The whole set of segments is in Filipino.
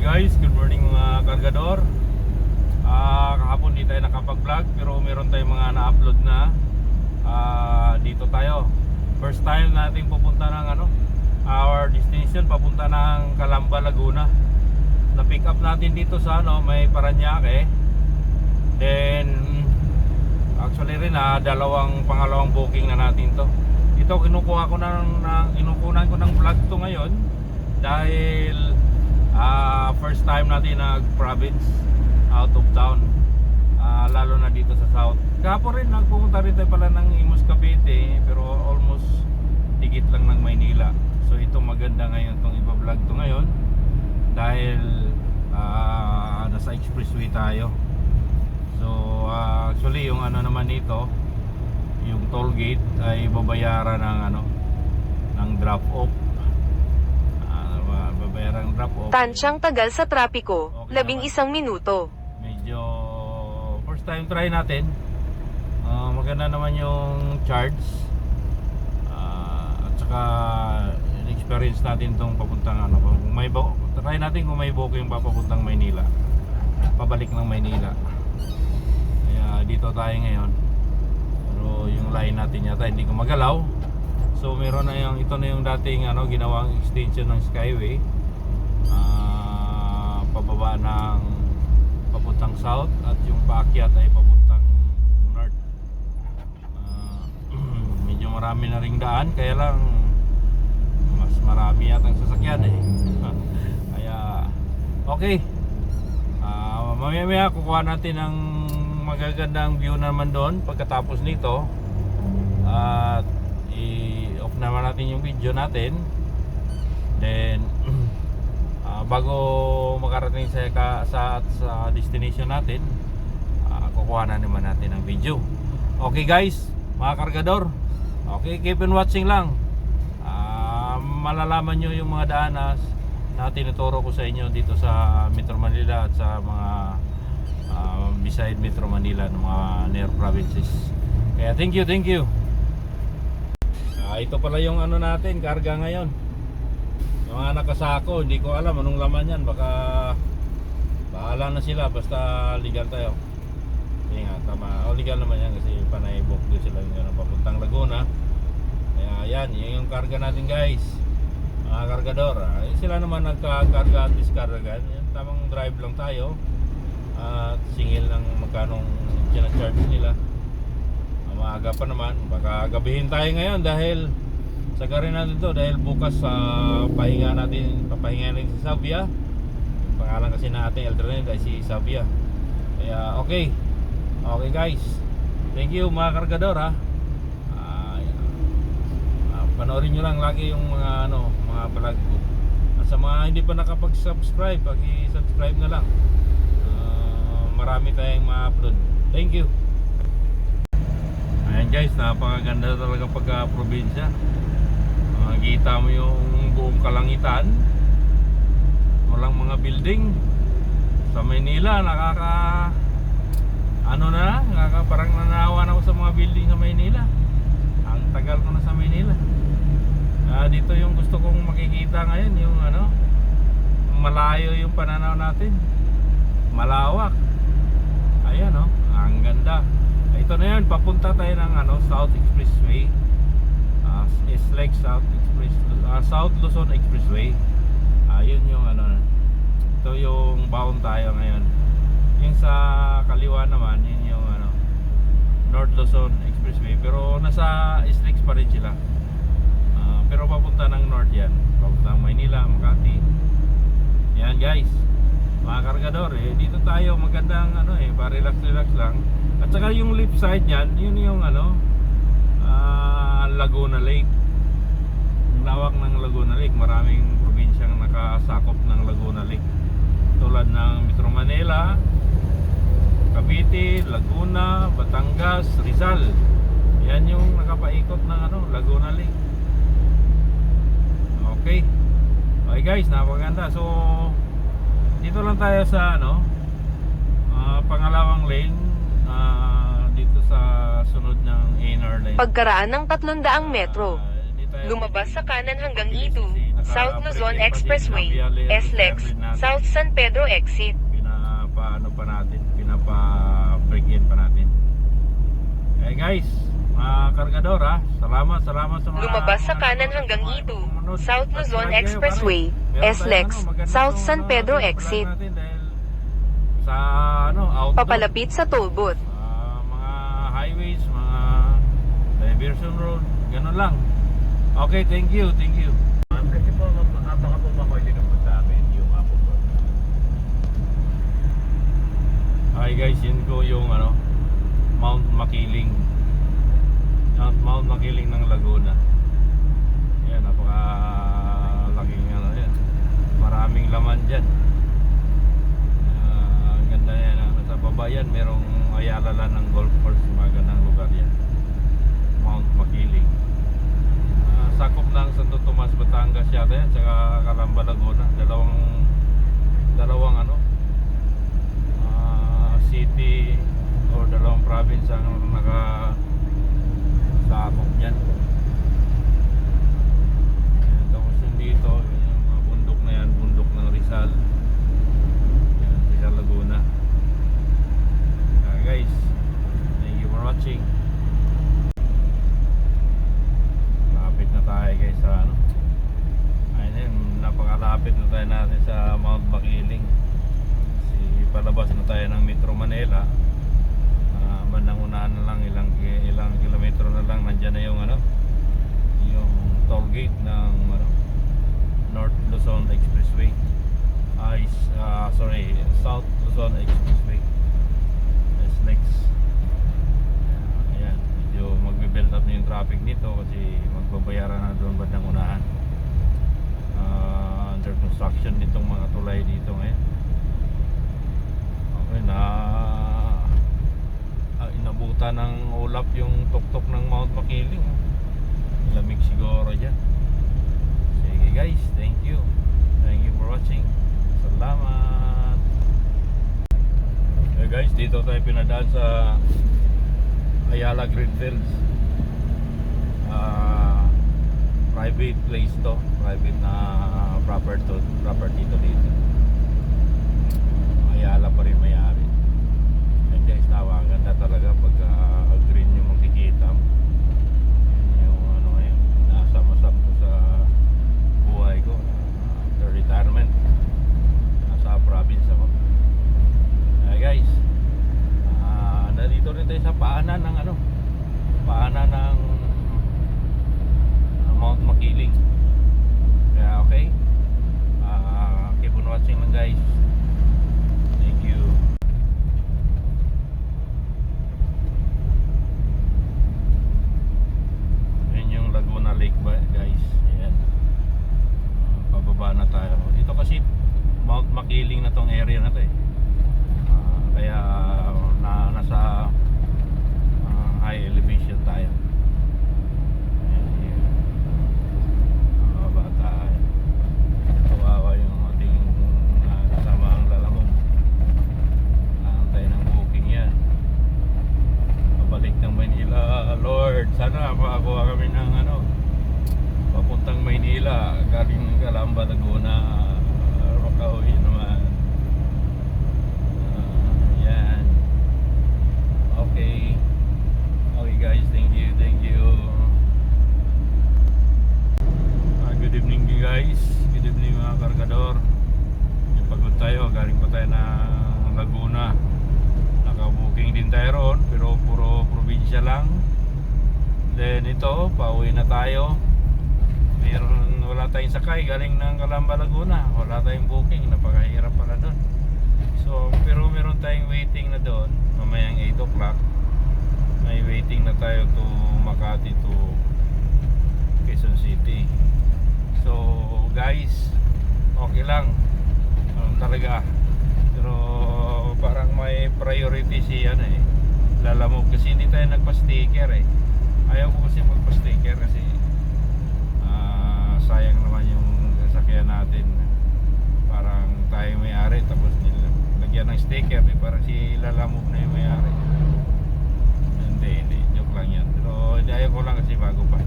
guys, good morning mga kargador. Kahapon di tayo nakapag-vlog pero meron tayong mga na-upload na. Dito tayo. First time nating pupunta ng our destination, papunta ng Calamba, Laguna. Na-pick up natin dito sa may Parañaque. Then actually rin pangalawang booking na natin to. Ito kinukunan ko ng vlog to ngayon dahil first time natin nag-province out of town, lalo na dito sa south. Kahapon rin nagpumunta rin tayo pala ng Imus, Cavite, pero almost tigit lang ng Maynila. So ito maganda ngayon itong iba-vlog to ngayon dahil nasa expressway tayo. So actually yung naman nito, yung toll gate ay babayaran ng drop off. Babayaran ng drop off. Tansyang tagal sa trapiko, Okay 11 minuto. Medyo first time try natin. Maganda naman yung charge. At saka experience natin tong papuntang kung may try natin kung may booking papuntang Maynila. Pabalik ng Maynila. Kaya dito tayo ngayon. Pero yung line natin yata hindi ko magalaw. So meron na ito na yung dating ginawang extension ng Skyway. Pababa ng papuntang south at yung paakyat ay papuntang north. Medyo marami na ring daan, kaya lang mas marami yatang sasakyan kaya okay. Mamaya kukuha natin ng magagandang view naman doon pagkatapos nito, at i-off naman natin yung video natin. Then bago makarating sa destination natin, kukuha na naman natin ang video. Okay guys, mga kargador, okay, keep on watching lang. Malalaman nyo yung mga daan na tinuturo ko sa inyo dito sa Metro Manila at sa mga beside Metro Manila ng mga near provinces. Kaya thank you. Ito pala yung natin, karga ngayon. Yung mga nakasako, hindi ko alam anong laman yan. Baka bahala na sila, basta legal tayo. Hindi nga, tama. Legal naman yan kasi panay book doon sila yung papuntang Laguna. Kaya yan yung karga natin guys, mga kargador. Sila naman nagkakarga at diskarga. Tamang drive lang tayo at singil ng magkanong charge nila. Maaga pa naman, baka gabihin tayo ngayon dahil sagarin natin to dahil bukas papahinga natin si Savia. Yung pangalan kasi na ating alternate ay si Savia. Kaya okay guys, thank you mga kargador panoorin nyo lang lagi yung mga vlog ko. At sa mga hindi pa nakapag-subscribe, paki-subscribe na lang. Marami tayong ma-upload. Thank you. Ayan guys, napakaganda talaga pagka-probinsya. Makikita mo yung buong kalangitan, walang mga building. Sa Maynila parang nanawa na ako sa mga building sa Maynila. Ang tagal ko na sa Maynila. Dito yung gusto kong makikita ngayon, yung malayo yung pananaw natin, malawak. Ayan ang ganda. Ito na yan, papunta tayo ng South Expressway. Is like South Luzon Expressway. Yun yung ito yung bound tayo ngayon. Yung sa kaliwa naman, yun yung North Luzon Expressway, pero nasa Islix pa rin sila. Pero papunta ng north yan, papunta ng Maynila, Makati. Yan guys, mga kargador, dito tayo magandang pa-relax lang. At saka yung left side yan, yun yung Laguna Lake. Ang lawak ng Laguna Lake, maraming probinsyang nakasakop ng Laguna Lake. Tulad ng Metro Manila, Cavite, Laguna, Batangas, Rizal. Yan yung nakapaikot ng Laguna Lake. Okay guys, napakaganda. So dito lang tayo sa pangalawang lane, dito sa sunod ng NR lane. Pagkaraan ng 300 metro, lumabas sa kanan hanggang Idu, South Luzon Naka-break-in pa din, Expressway, nabiyahe yung SLEX, reserve natin. South San Pedro Exit. Pinapa-ano pa natin, pinapa-break-in pa natin. Eh guys, mga kargador ha, salamat sa mga Lumabas sa mga kanan nanonood, hanggang sa mga Itu, nanonood. South Luzon Subscribe kayo, Expressway, pare. Meron tayong, SLEX, maganda South tong, San Pedro vlog Exit. natin dahil sa outdoor, Papalapit sa toll booth. mga highways, mga diversion road, ganun lang. Okay, thank you. Kasi po, baka po makoy din po sa amin yung apo po. Hi guys, yun ko yung Mount Makiling. Mount Makiling ng Laguna. Yan, napakalaking yan. Maraming laman dyan. Ang ganda yan. Sa baba yan, merong ayalala ng golf course. Magandang lugar yan. Mount Makiling. Sakop ng Santo Tomas, Batangas yata yan. Saka Calamba, Laguna. Dalawang city or dalawang province ang sakop niyan. Ayan, tapos yung dito, yung mga bundok na yan, bundok ng Rizal. Yan, Rizal, Laguna. Guys, thank you for watching. Lapit na tayo guys sa ayun, napakalapit na tayo natin sa Mount Makiling. Palabas na tayo ng Metro Manila. Bandang unahan na lang, ilang kilometro na lang nandiyan na yung yung toll gate ng North Luzon Expressway. South Luzon Expressway. SLEX. Ayan, medyo magbe-build up na yung traffic nito kasi magbabayaran na doon bandang unahan. Under construction nitong mga tulay dito ngayon. Inabutan ng ulap yung tuktok ng Mount Makiling. Lamig siguro dyan. Sige guys, thank you for watching. Salamat. Guys, dito tayo pinadaan sa Ayala Greenfields. Private place to, private na property to dito. Ayala pa rin may-ari. And guys, ganda talaga pag green yung makikita mo. Yan yung ngayon, nasama-sam ko sa buhay ko after retirement. Nasa province ako. Guys, nandito rin tayo sa paanan ng Mount Makiling. Kaya okay, keep on watching lang guys. Thank you. Yan yung Laguna Lake ba guys. Ayan. Pababa na tayo. Ito kasi Mount Makiling na tong area na to eh. Kaya nasa high elevation tayo. Ayan. Bata. Kawawa yung ating kasama ang lalamog. Antay ng booking yan. Pabalik ng Maynila. Lord, sana makakuha kami ng papuntang Maynila galing ng Calamba, Laguna. Makauwi naman. Yan. Okay guys, thank you. Good evening guys. Good evening mga kargador. Pagod tayo, galing pa tayo ng Laguna. Naka-booking din tayo roon, pero puro probinsya lang. Then ito, pauwi na tayo. Wala tayong sakay galing ng Calamba, Laguna. Wala tayong booking, napakahirap pala doon. So, pero meron tayong waiting na doon. Mamayang 8 o'clock. May waiting na tayo to Makati to Quezon City. So guys, okay lang talaga. Pero parang may priority si Lalamog kasi hindi tayo nagpa-sticker eh. Ayaw ko kasi magpa-sticker kasi sayang naman yung sasakyan natin. Parang tayo may-ari tapos lagyan ng sticker eh. Parang si Lalamog na yung may-ari. Hindi, joke lang yan. Pero ayaw ko lang kasi bago pa.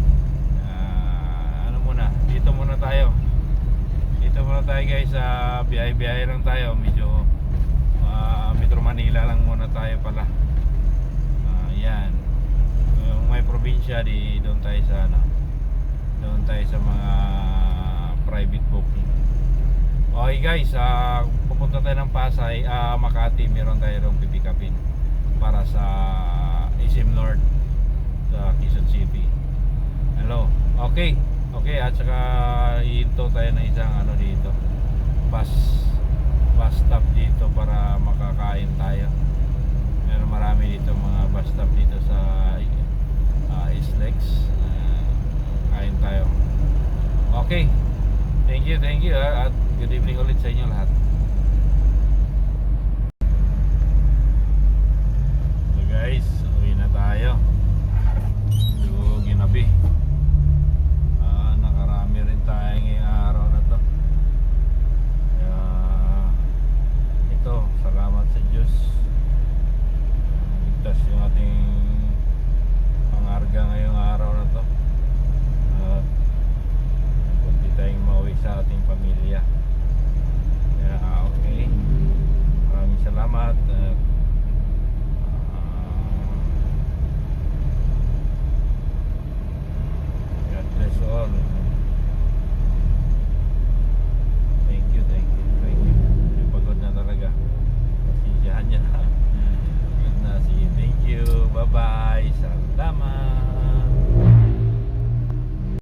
Dito muna tayo. tayo guys, biyahe-biyahe lang tayo. Medyo Metro Manila lang muna tayo pala. Yan. Yung may probinsya, doon tayo sa doon tayo sa mga private booking. Okay guys, pupunta tayo ng Pasay, Makati. Meron tayo doon pipikapin para sa SM North sa Quezon City. Hello. Okay, at saka ihinto tayo ng isang dito, bus stop dito para makakain tayo. Meron marami dito mga bus stop dito sa Islex. Kain tayo. Okay, thank you at good evening ulit sa inyo lahat. So guys, uwi na tayo. So ginabi, nakarami rin tayo ngayong araw na to. Kaya ito, salamat sa Diyos, ligtas yung ating pangarga ngayong araw na to. Kunti tayong mauwi sa ating pamilya.